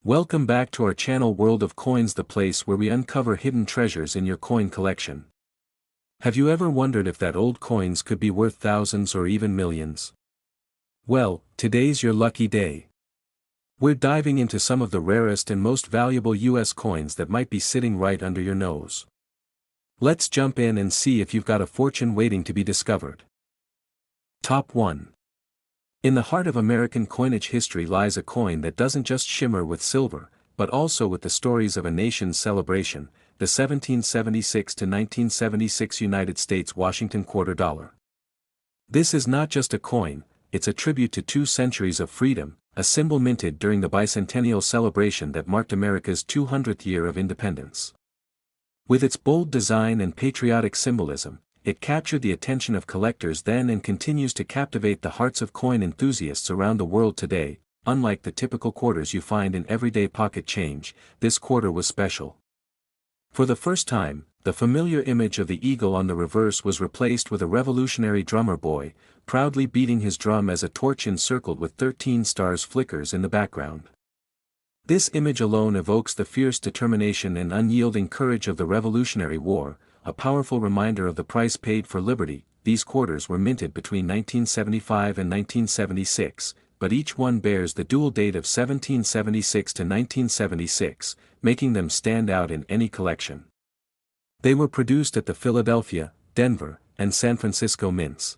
Welcome back to our channel World of Coins, the place where we uncover hidden treasures in your coin collection. Have you ever wondered if that old coins could be worth thousands or even millions? Well, today's your lucky day. We're diving into some of the rarest and most valuable US coins that might be sitting right under your nose. Let's jump in and see if you've got a fortune waiting to be discovered. Top 1. In the heart of American coinage history lies a coin that doesn't just shimmer with silver, but also with the stories of a nation's celebration, the 1776 to 1976 United States Washington quarter dollar. This is not just a coin, it's a tribute to 2 centuries of freedom, a symbol minted during the Bicentennial celebration that marked America's 200th year of independence. With its bold design and patriotic symbolism, it captured the attention of collectors then and continues to captivate the hearts of coin enthusiasts around the world today. Unlike the typical quarters you find in everyday pocket change, this quarter was special. For the first time, the familiar image of the eagle on the reverse was replaced with a revolutionary drummer boy, proudly beating his drum as a torch encircled with 13 stars flickers in the background. This image alone evokes the fierce determination and unyielding courage of the Revolutionary War, a powerful reminder of the price paid for liberty. These quarters were minted between 1975 and 1976, but each one bears the dual date of 1776 to 1976, making them stand out in any collection. They were produced at the Philadelphia, Denver, and San Francisco mints.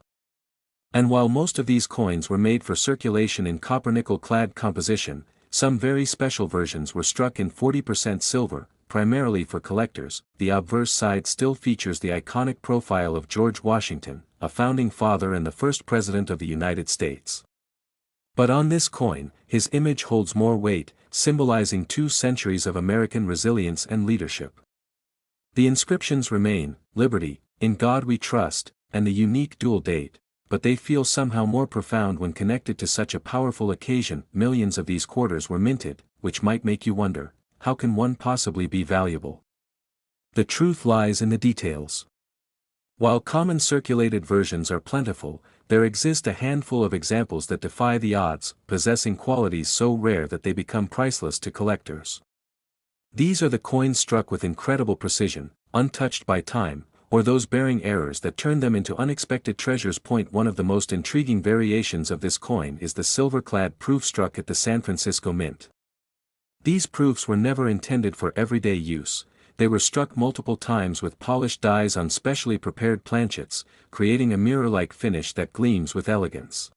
And while most of these coins were made for circulation in copper-nickel-clad composition, some very special versions were struck in 40% silver, primarily for collectors. The obverse side still features the iconic profile of George Washington, a founding father and the first president of the United States. But on this coin, his image holds more weight, symbolizing 2 centuries of American resilience and leadership. The inscriptions remain, "Liberty, in God we trust," and the unique dual date, but they feel somehow more profound when connected to such a powerful occasion. Millions of these quarters were minted, which might make you wonder, how can one possibly be valuable? The truth lies in the details. While common circulated versions are plentiful, there exist a handful of examples that defy the odds, possessing qualities so rare that they become priceless to collectors. These are the coins struck with incredible precision, untouched by time, or those bearing errors that turn them into unexpected treasures. One of the most intriguing variations of this coin is the silver-clad proof struck at the San Francisco Mint. These proofs were never intended for everyday use. They were struck multiple times with polished dies on specially prepared planchets, creating a mirror-like finish that gleams with elegance.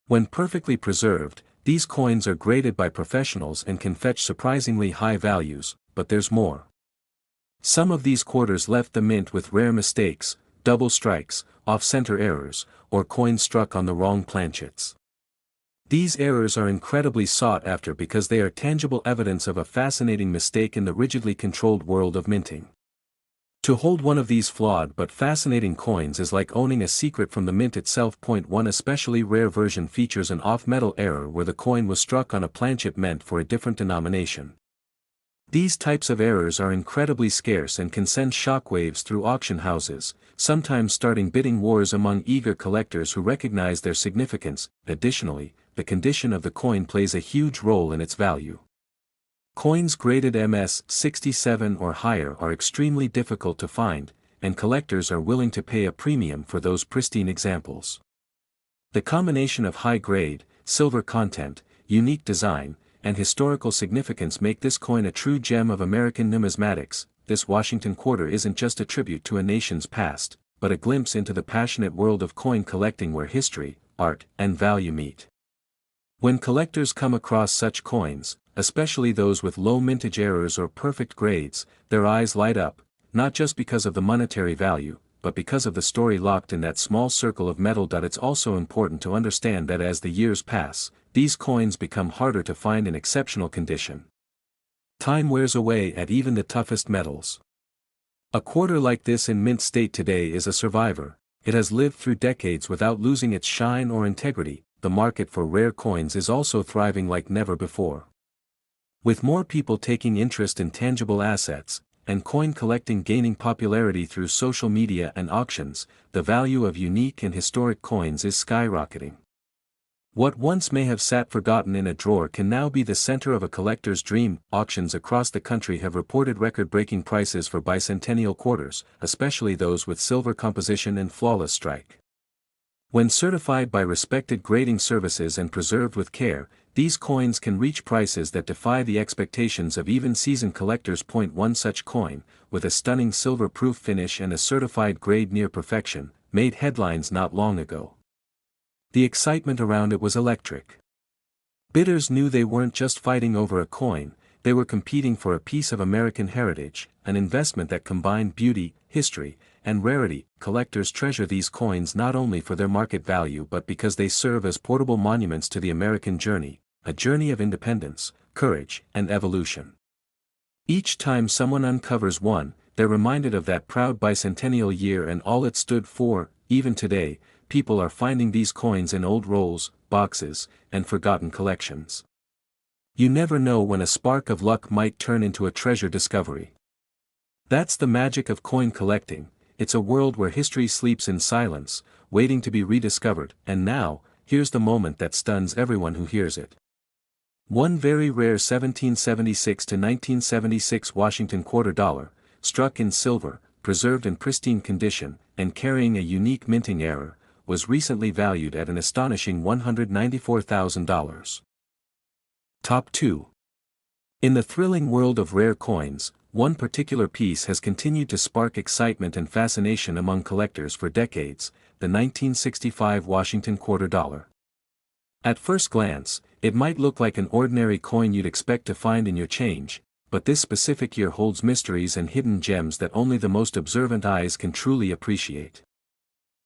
When perfectly preserved, these coins are graded by professionals and can fetch surprisingly high values, but there's more. Some of these quarters left the mint with rare mistakes, double strikes, off-center errors, or coins struck on the wrong planchets. These errors are incredibly sought after because they are tangible evidence of a fascinating mistake in the rigidly controlled world of minting. To hold one of these flawed but fascinating coins is like owning a secret from the mint itself. One especially rare version features an off-metal error where the coin was struck on a planchet meant for a different denomination. These types of errors are incredibly scarce and can send shockwaves through auction houses, sometimes starting bidding wars among eager collectors who recognize their significance. Additionally, the condition of the coin plays a huge role in its value. Coins graded MS-67 or higher are extremely difficult to find, and collectors are willing to pay a premium for those pristine examples. The combination of high grade, silver content, unique design, and historical significance make this coin a true gem of American numismatics. This Washington quarter isn't just a tribute to a nation's past, but a glimpse into the passionate world of coin collecting where history, art, and value meet. When collectors come across such coins, especially those with low mintage errors or perfect grades, their eyes light up, not just because of the monetary value, but because of the story locked in that small circle of metal. It's also important to understand that as the years pass, these coins become harder to find in exceptional condition. Time wears away at even the toughest metals. A quarter like this in mint state today is a survivor. It has lived through decades without losing its shine or integrity. The market for rare coins is also thriving like never before. With more people taking interest in tangible assets, and coin collecting gaining popularity through social media and auctions, the value of unique and historic coins is skyrocketing. What once may have sat forgotten in a drawer can now be the center of a collector's dream. Auctions across the country have reported record-breaking prices for bicentennial quarters, especially those with silver composition and flawless strike. When certified by respected grading services and preserved with care, these coins can reach prices that defy the expectations of even seasoned collectors. One such coin, with a stunning silver-proof finish and a certified grade near perfection, made headlines not long ago. The excitement around it was electric. Bidders knew they weren't just fighting over a coin, they were competing for a piece of American heritage, an investment that combined beauty, history, and rarity. Collectors treasure these coins not only for their market value but because they serve as portable monuments to the American journey, a journey of independence, courage, and evolution. Each time someone uncovers one, they're reminded of that proud bicentennial year and all it stood for. Even today, people are finding these coins in old rolls, boxes, and forgotten collections. You never know when a spark of luck might turn into a treasure discovery. That's the magic of coin collecting. It's a world where history sleeps in silence, waiting to be rediscovered. And now, here's the moment that stuns everyone who hears it. One very rare 1776 to 1976 Washington quarter dollar, struck in silver, preserved in pristine condition, and carrying a unique minting error, was recently valued at an astonishing $194,000. Top 2. In the thrilling world of rare coins, one particular piece has continued to spark excitement and fascination among collectors for decades, the 1965 Washington quarter dollar. At first glance, it might look like an ordinary coin you'd expect to find in your change, but this specific year holds mysteries and hidden gems that only the most observant eyes can truly appreciate.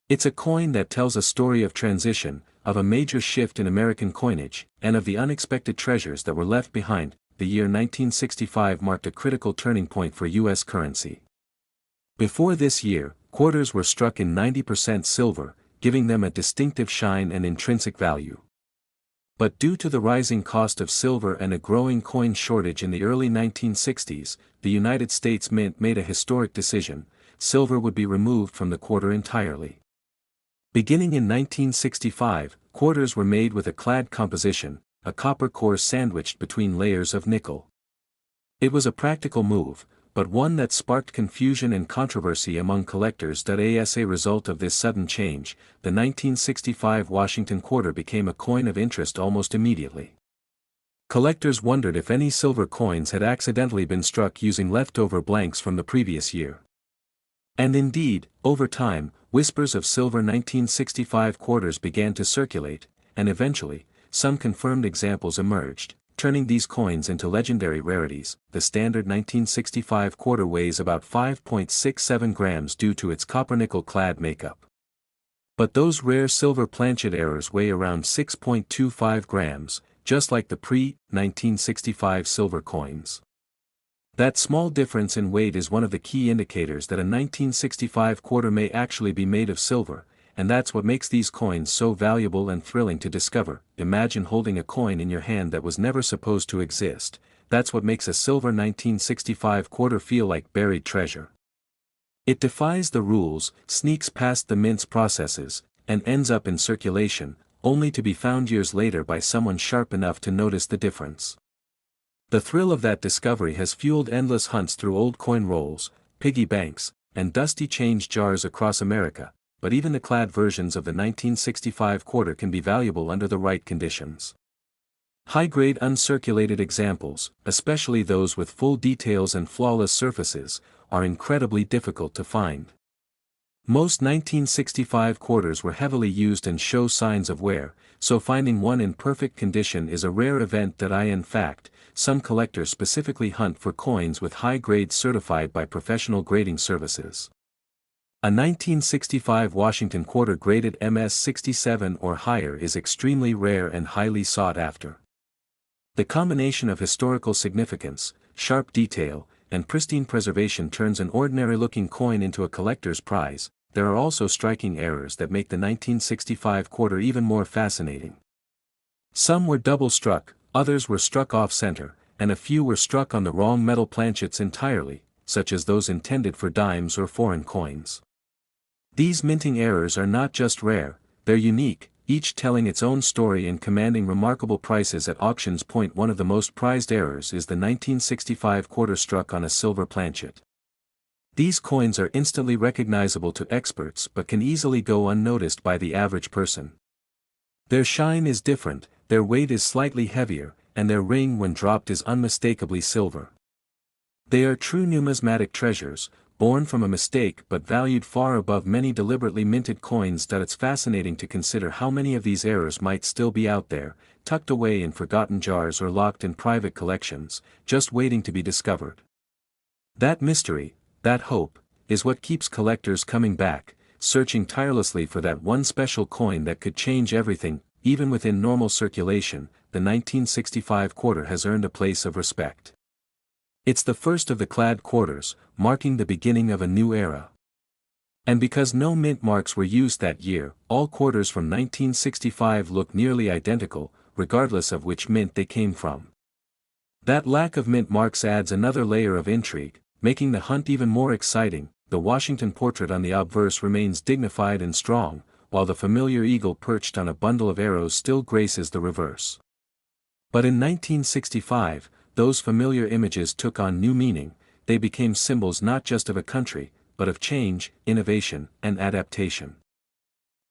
It's a coin that tells a story of transition, of a major shift in American coinage, and of the unexpected treasures that were left behind. The year 1965 marked a critical turning point for U.S. currency. Before this year, quarters were struck in 90% silver, giving them a distinctive shine and intrinsic value. But due to the rising cost of silver and a growing coin shortage in the early 1960s, the United States Mint made a historic decision: silver would be removed from the quarter entirely. Beginning in 1965, quarters were made with a clad composition, a copper core sandwiched between layers of nickel. It was a practical move, but one that sparked confusion and controversy among collectors. As a result of this sudden change, the 1965 Washington quarter became a coin of interest almost immediately. Collectors wondered if any silver coins had accidentally been struck using leftover blanks from the previous year. And indeed, over time, whispers of silver 1965 quarters began to circulate, and eventually, some confirmed examples emerged, turning these coins into legendary rarities. The standard 1965 quarter weighs about 5.67 grams due to its copper-nickel clad makeup. But those rare silver planchet errors weigh around 6.25 grams, just like the pre-1965 silver coins. That small difference in weight is one of the key indicators that a 1965 quarter may actually be made of silver, and that's what makes these coins so valuable and thrilling to discover. Imagine holding a coin in your hand that was never supposed to exist. That's what makes a silver 1965 quarter feel like buried treasure. It defies the rules, sneaks past the mint's processes, and ends up in circulation, only to be found years later by someone sharp enough to notice the difference. The thrill of that discovery has fueled endless hunts through old coin rolls, piggy banks, and dusty change jars across America, but even the clad versions of the 1965 quarter can be valuable under the right conditions. High-grade uncirculated examples, especially those with full details and flawless surfaces, are incredibly difficult to find. Most 1965 quarters were heavily used and show signs of wear, so finding one in perfect condition is a rare event. In fact, some collectors specifically hunt for coins with high grades certified by professional grading services. A 1965 Washington quarter graded MS-67 or higher is extremely rare and highly sought after. The combination of historical significance, sharp detail, and pristine preservation turns an ordinary-looking coin into a collector's prize. There are also striking errors that make the 1965 quarter even more fascinating. Some were double-struck, others were struck off-center, and a few were struck on the wrong metal planchets entirely, such as those intended for dimes or foreign coins. These minting errors are not just rare, they're unique, each telling its own story and commanding remarkable prices at auctions. One of the most prized errors is the 1965 quarter struck on a silver planchet. These coins are instantly recognizable to experts but can easily go unnoticed by the average person. Their shine is different, their weight is slightly heavier, and their ring when dropped is unmistakably silver. They are true numismatic treasures, born from a mistake but valued far above many deliberately minted coins. It's fascinating to consider how many of these errors might still be out there, tucked away in forgotten jars or locked in private collections, just waiting to be discovered. That mystery, that hope, is what keeps collectors coming back, searching tirelessly for that one special coin that could change everything. Even within normal circulation, the 1965 quarter has earned a place of respect. It's the first of the clad quarters, marking the beginning of a new era. And because no mint marks were used that year, all quarters from 1965 look nearly identical, regardless of which mint they came from. That lack of mint marks adds another layer of intrigue, making the hunt even more exciting. The Washington portrait on the obverse remains dignified and strong, while the familiar eagle perched on a bundle of arrows still graces the reverse. But in 1965, those familiar images took on new meaning. They became symbols not just of a country, but of change, innovation, and adaptation.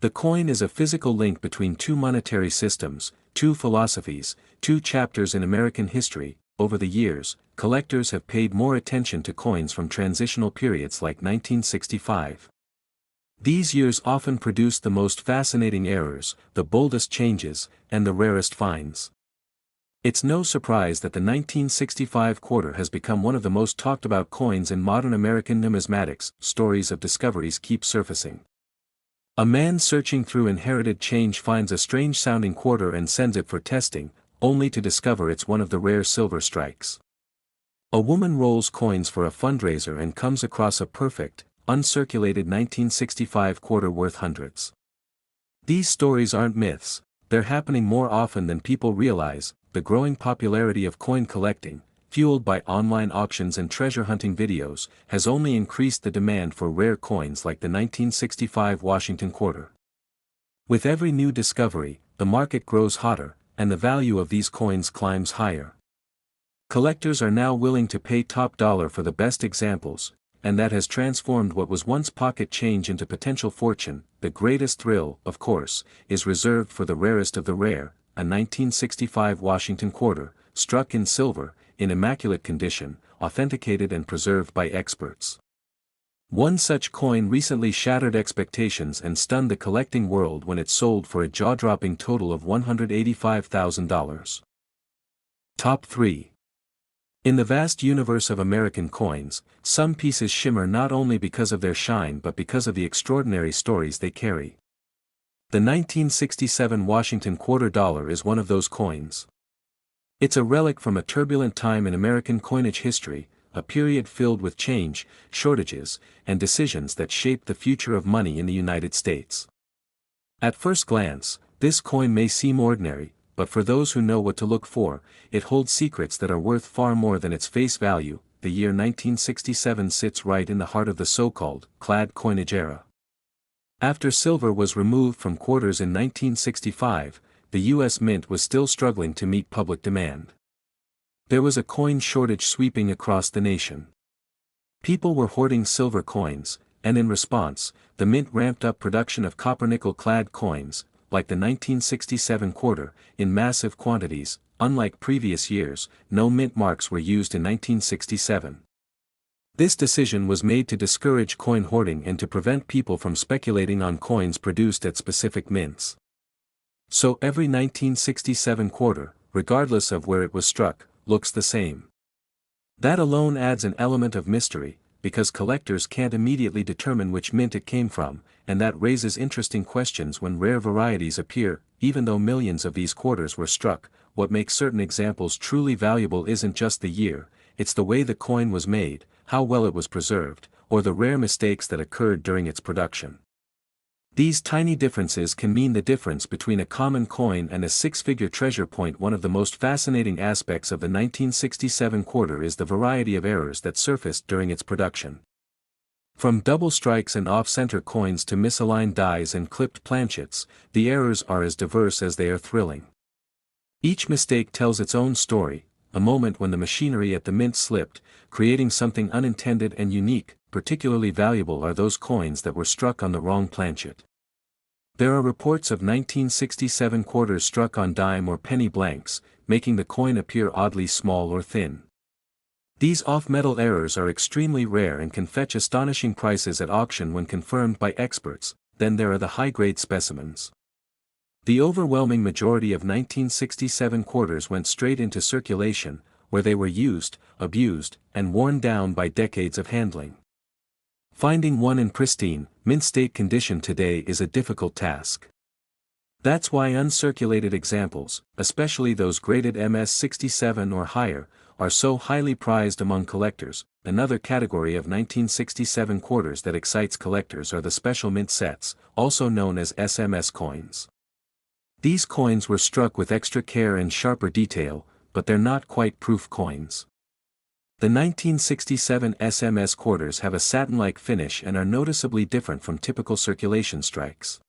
The coin is a physical link between two monetary systems, two philosophies, two chapters in American history. Over the years, collectors have paid more attention to coins from transitional periods like 1965. These years often produced the most fascinating errors, the boldest changes, and the rarest finds. It's no surprise that the 1965 quarter has become one of the most talked about coins in modern American numismatics. Stories of discoveries keep surfacing. A man searching through inherited change finds a strange-sounding quarter and sends it for testing, only to discover it's one of the rare silver strikes. A woman rolls coins for a fundraiser and comes across a perfect, uncirculated 1965 quarter worth hundreds. These stories aren't myths, they're happening more often than people realize. The growing popularity of coin collecting, fueled by online auctions and treasure hunting videos, has only increased the demand for rare coins like the 1965 Washington quarter. With every new discovery, the market grows hotter, and the value of these coins climbs higher. Collectors are now willing to pay top dollar for the best examples, and that has transformed what was once pocket change into potential fortune. The greatest thrill, of course, is reserved for the rarest of the rare, a 1965 Washington quarter, struck in silver, in immaculate condition, authenticated and preserved by experts. One such coin recently shattered expectations and stunned the collecting world when it sold for a jaw-dropping total of $185,000. Top 3. In the vast universe of American coins, some pieces shimmer not only because of their shine but because of the extraordinary stories they carry. The 1967 Washington quarter dollar is one of those coins. It's a relic from a turbulent time in American coinage history, a period filled with change, shortages, and decisions that shaped the future of money in the United States. At first glance, this coin may seem ordinary, but for those who know what to look for, it holds secrets that are worth far more than its face value. The year 1967 sits right in the heart of the so-called clad coinage era. After silver was removed from quarters in 1965, the U.S. Mint was still struggling to meet public demand. There was a coin shortage sweeping across the nation. People were hoarding silver coins, and in response, the Mint ramped up production of copper-nickel-clad coins, like the 1967 quarter, in massive quantities. Unlike previous years, no mint marks were used in 1967. This decision was made to discourage coin hoarding and to prevent people from speculating on coins produced at specific mints. So every 1967 quarter, regardless of where it was struck, looks the same. That alone adds an element of mystery, because collectors can't immediately determine which mint it came from, and that raises interesting questions when rare varieties appear. Even though millions of these quarters were struck, what makes certain examples truly valuable isn't just the year, it's the way the coin was made, how well it was preserved, or the rare mistakes that occurred during its production. These tiny differences can mean the difference between a common coin and a six-figure treasure. One of the most fascinating aspects of the 1967 quarter is the variety of errors that surfaced during its production. From double strikes and off-center coins to misaligned dies and clipped planchets, the errors are as diverse as they are thrilling. Each mistake tells its own story, a moment when the machinery at the mint slipped, creating something unintended and unique. Particularly valuable are those coins that were struck on the wrong planchet. There are reports of 1967 quarters struck on dime or penny blanks, making the coin appear oddly small or thin. These off-metal errors are extremely rare and can fetch astonishing prices at auction when confirmed by experts. Then there are the high-grade specimens. The overwhelming majority of 1967 quarters went straight into circulation, where they were used, abused, and worn down by decades of handling. Finding one in pristine, mint-state condition today is a difficult task. That's why uncirculated examples, especially those graded MS-67 or higher, are so highly prized among collectors. Another category of 1967 quarters that excites collectors are the special mint sets, also known as SMS coins. These coins were struck with extra care and sharper detail, but they're not quite proof coins. The 1967 SMS quarters have a satin-like finish and are noticeably different from typical circulation strikes.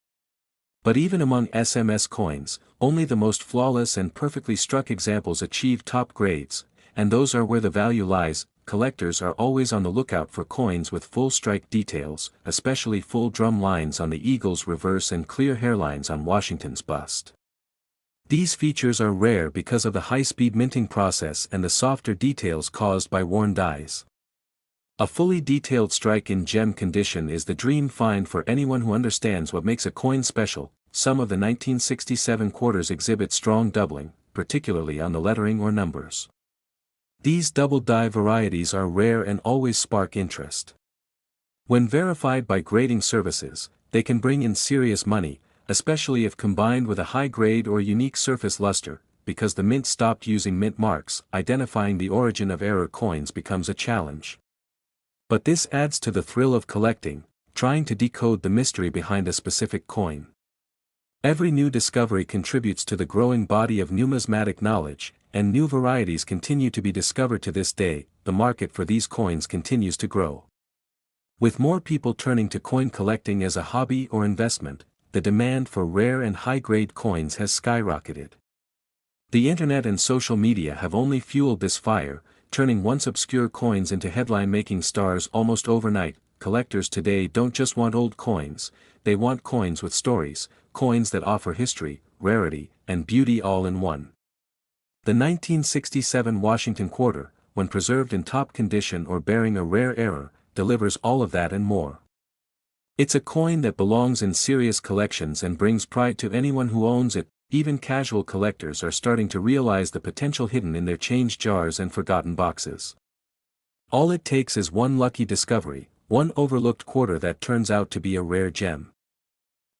But even among SMS coins, only the most flawless and perfectly struck examples achieve top grades, and those are where the value lies. Collectors are always on the lookout for coins with full strike details, especially full drum lines on the eagle's reverse and clear hairlines on Washington's bust. These features are rare because of the high-speed minting process and the softer details caused by worn dies. A fully detailed strike in gem condition is the dream find for anyone who understands what makes a coin special. Some of the 1967 quarters exhibit strong doubling, particularly on the lettering or numbers. These double die varieties are rare and always spark interest. When verified by grading services, they can bring in serious money, especially if combined with a high-grade or unique surface luster. Because the mint stopped using mint marks, identifying the origin of error coins becomes a challenge. But this adds to the thrill of collecting, trying to decode the mystery behind a specific coin. Every new discovery contributes to the growing body of numismatic knowledge, and new varieties continue to be discovered to this day. The market for these coins continues to grow. With more people turning to coin collecting as a hobby or investment, the demand for rare and high-grade coins has skyrocketed. The internet and social media have only fueled this fire, turning once obscure coins into headline-making stars almost overnight. Collectors today don't just want old coins, they want coins with stories, coins that offer history, rarity, and beauty all in one. The 1967 Washington quarter, when preserved in top condition or bearing a rare error, delivers all of that and more. It's a coin that belongs in serious collections and brings pride to anyone who owns it. Even casual collectors are starting to realize the potential hidden in their change jars and forgotten boxes. All it takes is one lucky discovery, one overlooked quarter that turns out to be a rare gem.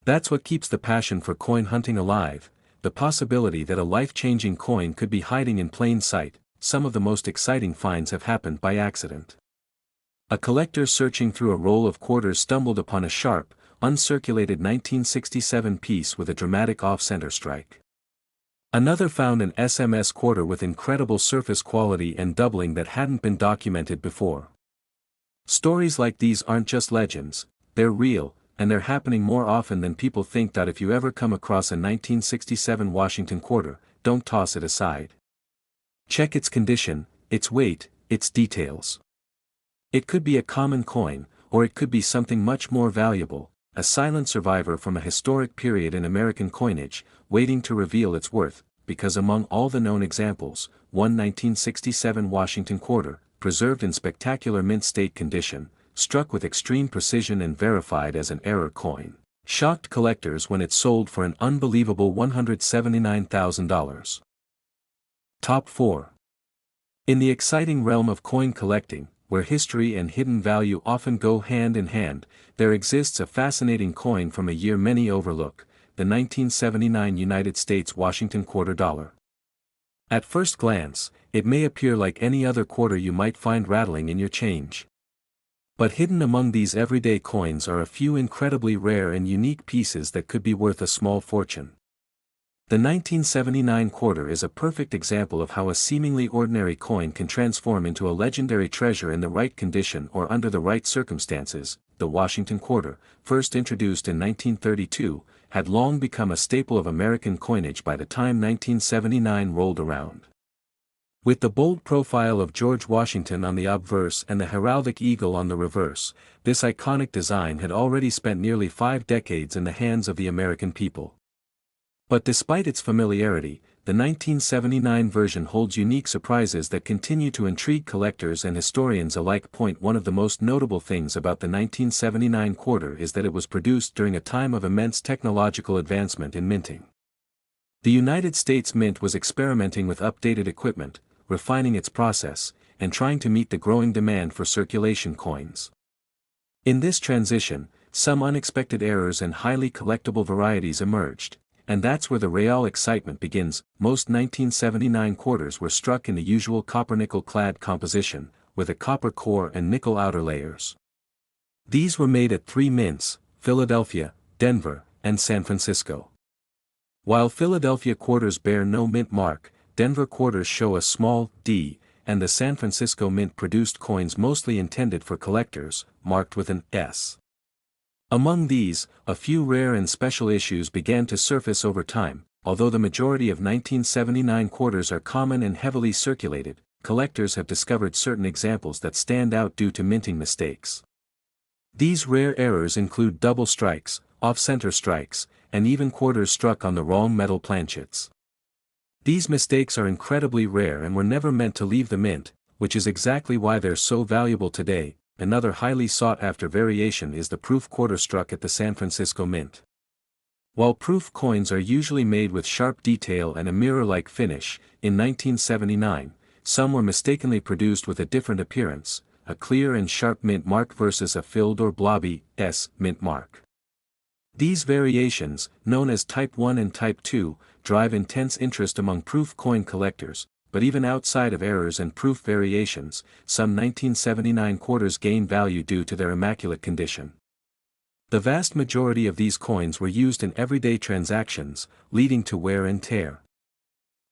That's what keeps the passion for coin hunting alive, the possibility that a life-changing coin could be hiding in plain sight. Some of the most exciting finds have happened by accident. A collector searching through a roll of quarters stumbled upon a sharp, uncirculated 1967 piece with a dramatic off-center strike. Another found an SMS quarter with incredible surface quality and doubling that hadn't been documented before. Stories like these aren't just legends, they're real, and they're happening more often than people think. If you ever come across a 1967 Washington quarter, don't toss it aside. Check its condition, its weight, its details. It could be a common coin, or it could be something much more valuable, a silent survivor from a historic period in American coinage, waiting to reveal its worth. Because among all the known examples, one 1967 Washington quarter, preserved in spectacular mint state condition, struck with extreme precision and verified as an error coin, shocked collectors when it sold for an unbelievable $179,000. Top 4. In the exciting realm of coin collecting, where history and hidden value often go hand in hand, there exists a fascinating coin from a year many overlook, the 1979 United States Washington quarter dollar. At first glance, it may appear like any other quarter you might find rattling in your change. But hidden among these everyday coins are a few incredibly rare and unique pieces that could be worth a small fortune. The 1979 quarter is a perfect example of how a seemingly ordinary coin can transform into a legendary treasure in the right condition or under the right circumstances. The Washington quarter, first introduced in 1932, had long become a staple of American coinage by the time 1979 rolled around. With the bold profile of George Washington on the obverse and the heraldic eagle on the reverse, this iconic design had already spent nearly 5 decades in the hands of the American people. But despite its familiarity, the 1979 version holds unique surprises that continue to intrigue collectors and historians alike. One of the most notable things about the 1979 quarter is that it was produced during a time of immense technological advancement in minting. The United States Mint was experimenting with updated equipment, refining its process, and trying to meet the growing demand for circulation coins. In this transition, some unexpected errors and highly collectible varieties emerged. And that's where the real excitement begins. Most 1979 quarters were struck in the usual copper-nickel clad composition, with a copper core and nickel outer layers. These were made at 3 mints, Philadelphia, Denver, and San Francisco. While Philadelphia quarters bear no mint mark, Denver quarters show a small D, and the San Francisco Mint produced coins mostly intended for collectors, marked with an S. Among these, a few rare and special issues began to surface over time. Although the majority of 1979 quarters are common and heavily circulated, collectors have discovered certain examples that stand out due to minting mistakes. These rare errors include double strikes, off-center strikes, and even quarters struck on the wrong metal planchets. These mistakes are incredibly rare and were never meant to leave the mint, which is exactly why they're so valuable today. Another highly sought-after variation is the proof quarter struck at the San Francisco Mint. While proof coins are usually made with sharp detail and a mirror-like finish, in 1979, some were mistakenly produced with a different appearance, a clear and sharp mint mark versus a filled or blobby S mint mark. These variations, known as Type 1 and Type 2, drive intense interest among proof coin collectors. But even outside of errors and proof variations, some 1979 quarters gain value due to their immaculate condition. The vast majority of these coins were used in everyday transactions, leading to wear and tear.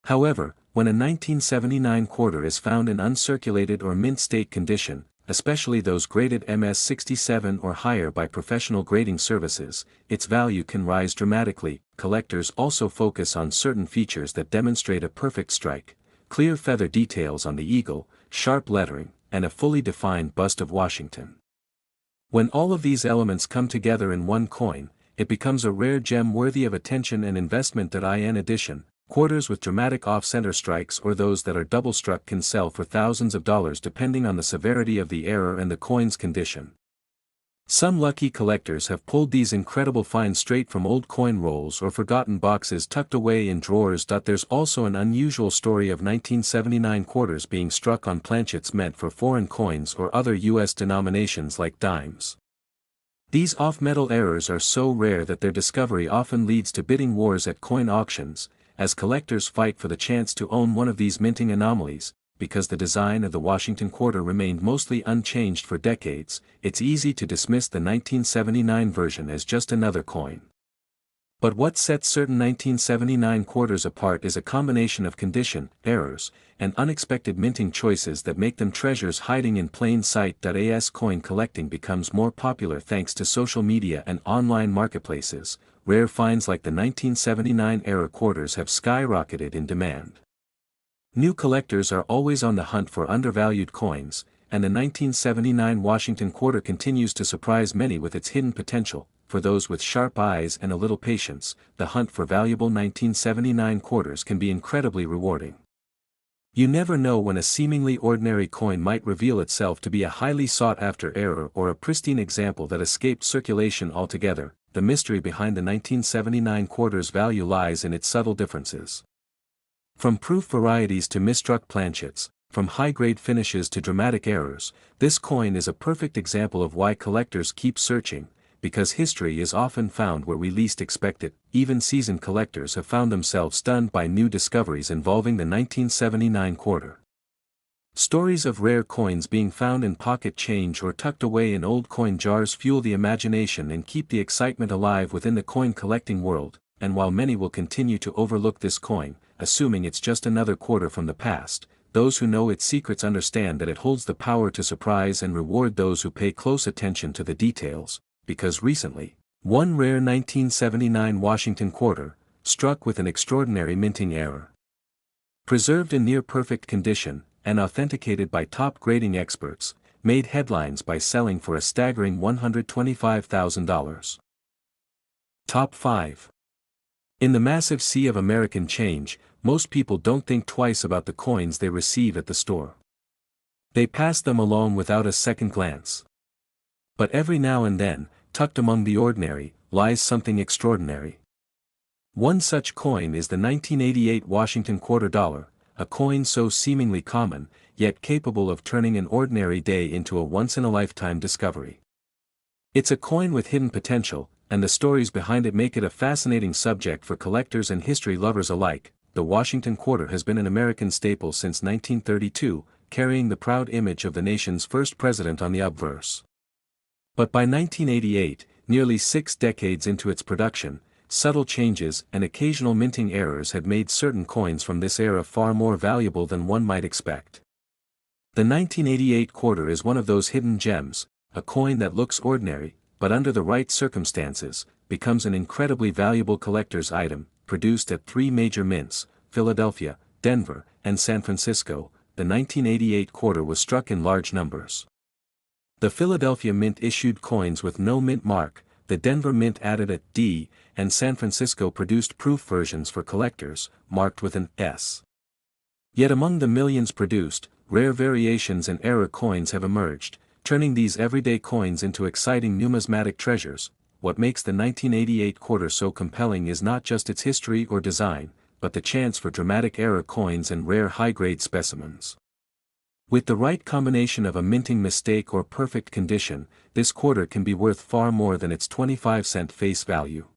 However, when a 1979 quarter is found in uncirculated or mint state condition, especially those graded MS-67 or higher by professional grading services, its value can rise dramatically. Collectors also focus on certain features that demonstrate a perfect strike: clear feather details on the eagle, sharp lettering, and a fully defined bust of Washington. When all of these elements come together in one coin, it becomes a rare gem worthy of attention and investment. In addition, quarters with dramatic off-center strikes or those that are double-struck can sell for thousands of dollars depending on the severity of the error and the coin's condition. Some lucky collectors have pulled these incredible finds straight from old coin rolls or forgotten boxes tucked away in drawers. There's also an unusual story of 1979 quarters being struck on planchets meant for foreign coins or other U.S. denominations like dimes. These off-metal errors are so rare that their discovery often leads to bidding wars at coin auctions, as collectors fight for the chance to own one of these minting anomalies. Because the design of the Washington quarter remained mostly unchanged for decades, it's easy to dismiss the 1979 version as just another coin. But what sets certain 1979 quarters apart is a combination of condition, errors, and unexpected minting choices that make them treasures hiding in plain sight. As coin collecting becomes more popular thanks to social media and online marketplaces, rare finds like the 1979 era quarters have skyrocketed in demand. New collectors are always on the hunt for undervalued coins, and the 1979 Washington quarter continues to surprise many with its hidden potential. For those with sharp eyes and a little patience, the hunt for valuable 1979 quarters can be incredibly rewarding. You never know when a seemingly ordinary coin might reveal itself to be a highly sought-after error or a pristine example that escaped circulation altogether. The mystery behind the 1979 quarter's value lies in its subtle differences. From proof varieties to misstruck planchets, from high-grade finishes to dramatic errors, this coin is a perfect example of why collectors keep searching, because history is often found where we least expect it. Even seasoned collectors have found themselves stunned by new discoveries involving the 1979 quarter. Stories of rare coins being found in pocket change or tucked away in old coin jars fuel the imagination and keep the excitement alive within the coin collecting world. and while many will continue to overlook this coin, assuming it's just another quarter from the past, those who know its secrets understand that it holds the power to surprise and reward those who pay close attention to the details, because recently, one rare 1979 Washington quarter, struck with an extraordinary minting error. Preserved in near-perfect condition, and authenticated by top grading experts, made headlines by selling for a staggering $125,000. Top 5. In the massive sea of American change, most people don't think twice about the coins they receive at the store. They pass them along without a second glance. But every now and then, tucked among the ordinary, lies something extraordinary. One such coin is the 1988 Washington quarter dollar, a coin so seemingly common, yet capable of turning an ordinary day into a once-in-a-lifetime discovery. It's a coin with hidden potential, and the stories behind it make it a fascinating subject for collectors and history lovers alike. The Washington quarter has been an American staple since 1932, carrying the proud image of the nation's first president on the obverse. But by 1988, nearly 6 decades into its production, subtle changes and occasional minting errors had made certain coins from this era far more valuable than one might expect. The 1988 quarter is one of those hidden gems, a coin that looks ordinary, but under the right circumstances, becomes an incredibly valuable collector's item. Produced at 3 major mints, Philadelphia, Denver, and San Francisco, the 1988 quarter was struck in large numbers. The Philadelphia Mint issued coins with no mint mark, the Denver Mint added a D, and San Francisco produced proof versions for collectors, marked with an S. Yet among the millions produced, rare variations and error coins have emerged, turning these everyday coins into exciting numismatic treasures. What makes the 1988 quarter so compelling is not just its history or design, but the chance for dramatic error coins and rare high-grade specimens. With the right combination of a minting mistake or perfect condition, this quarter can be worth far more than its 25-cent face value.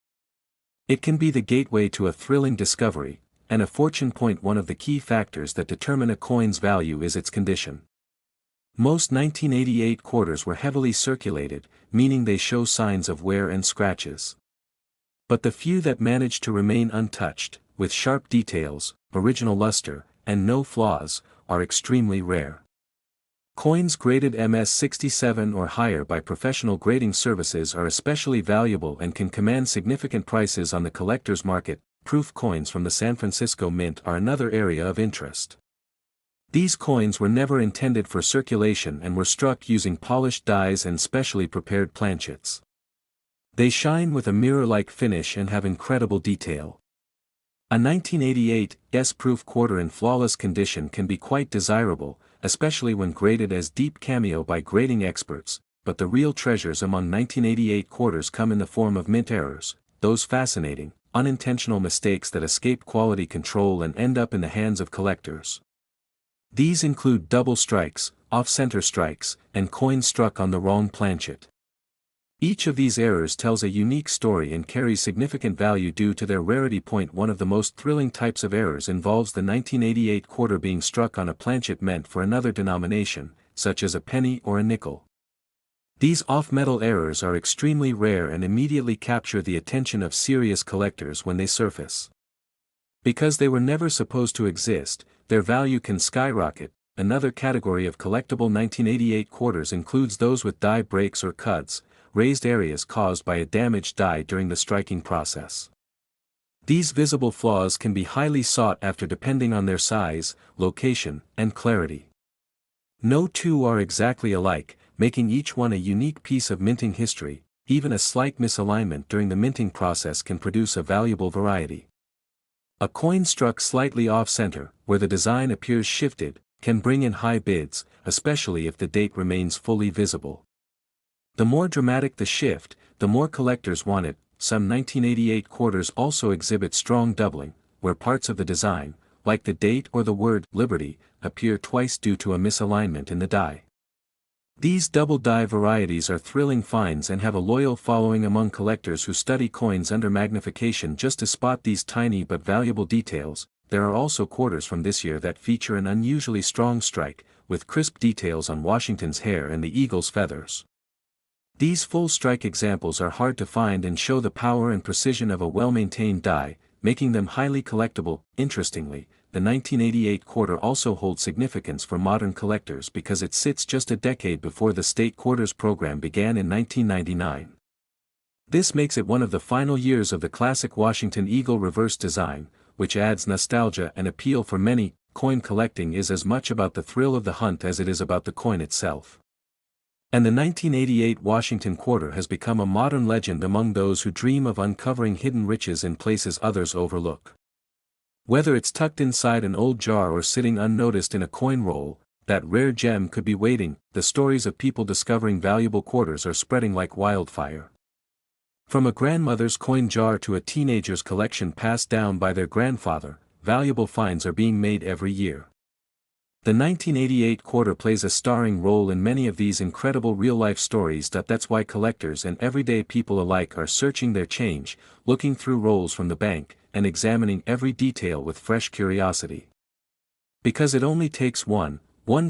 It can be the gateway to a thrilling discovery, and a fortune point. One of the key factors that determine a coin's value is its condition. Most 1988 quarters were heavily circulated, meaning they show signs of wear and scratches. But the few that managed to remain untouched, with sharp details, original luster, and no flaws, are extremely rare. Coins graded MS-67 or higher by professional grading services are especially valuable and can command significant prices on the collector's market. Proof coins from the San Francisco Mint are another area of interest. These coins were never intended for circulation and were struck using polished dies and specially prepared planchets. They shine with a mirror-like finish and have incredible detail. A 1988 S-proof quarter in flawless condition can be quite desirable, especially when graded as deep cameo by grading experts, but the real treasures among 1988 quarters come in the form of mint errors, those fascinating, unintentional mistakes that escape quality control and end up in the hands of collectors. These include double strikes, off-center strikes, and coins struck on the wrong planchet. Each of these errors tells a unique story and carries significant value due to their rarity. One of the most thrilling types of errors involves the 1988 quarter being struck on a planchet meant for another denomination, such as a penny or a nickel. These off-metal errors are extremely rare and immediately capture the attention of serious collectors when they surface. Because they were never supposed to exist, their value can skyrocket. Another category of collectible 1988 quarters includes those with die breaks or cuts, raised areas caused by a damaged die during the striking process. These visible flaws can be highly sought after depending on their size, location, and clarity. No two are exactly alike, making each one a unique piece of minting history. Even a slight misalignment during the minting process can produce a valuable variety. A coin struck slightly off-center, where the design appears shifted, can bring in high bids, especially if the date remains fully visible. The more dramatic the shift, the more collectors want it. Some 1988 quarters also exhibit strong doubling, where parts of the design, like the date or the word "Liberty," appear twice due to a misalignment in the die. These double die varieties are thrilling finds and have a loyal following among collectors who study coins under magnification just to spot these tiny but valuable details. There are also quarters from this year that feature an unusually strong strike, with crisp details on Washington's hair and the eagle's feathers. These full-strike examples are hard to find and show the power and precision of a well-maintained die, making them highly collectible. Interestingly, the 1988 quarter also holds significance for modern collectors because it sits just a decade before the state quarters program began in 1999. This makes it one of the final years of the classic Washington Eagle reverse design, which adds nostalgia and appeal for many. Coin collecting is as much about the thrill of the hunt as it is about the coin itself. And the 1988 Washington quarter has become a modern legend among those who dream of uncovering hidden riches in places others overlook. Whether it's tucked inside an old jar or sitting unnoticed in a coin roll, that rare gem could be waiting. The stories of people discovering valuable quarters are spreading like wildfire. From a grandmother's coin jar to a teenager's collection passed down by their grandfather, valuable finds are being made every year. The 1988 quarter plays a starring role in many of these incredible real-life stories. That's why collectors and everyday people alike are searching their change, looking through rolls from the bank, and examining every detail with fresh curiosity. Because it only takes one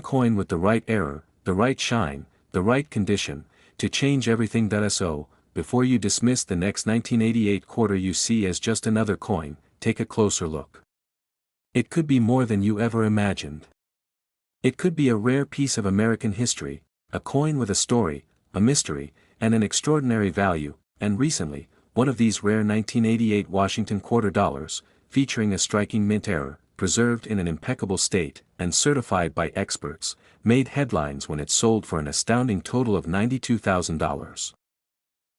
coin with the right error, the right shine, the right condition, to change everything. So, before you dismiss the next 1988 quarter you see as just another coin, take a closer look. It could be more than you ever imagined. It could be a rare piece of American history, a coin with a story, a mystery, and an extraordinary value. And recently, one of these rare 1988 Washington quarter dollars, featuring a striking mint error, preserved in an impeccable state, and certified by experts, made headlines when it sold for an astounding total of $92,000.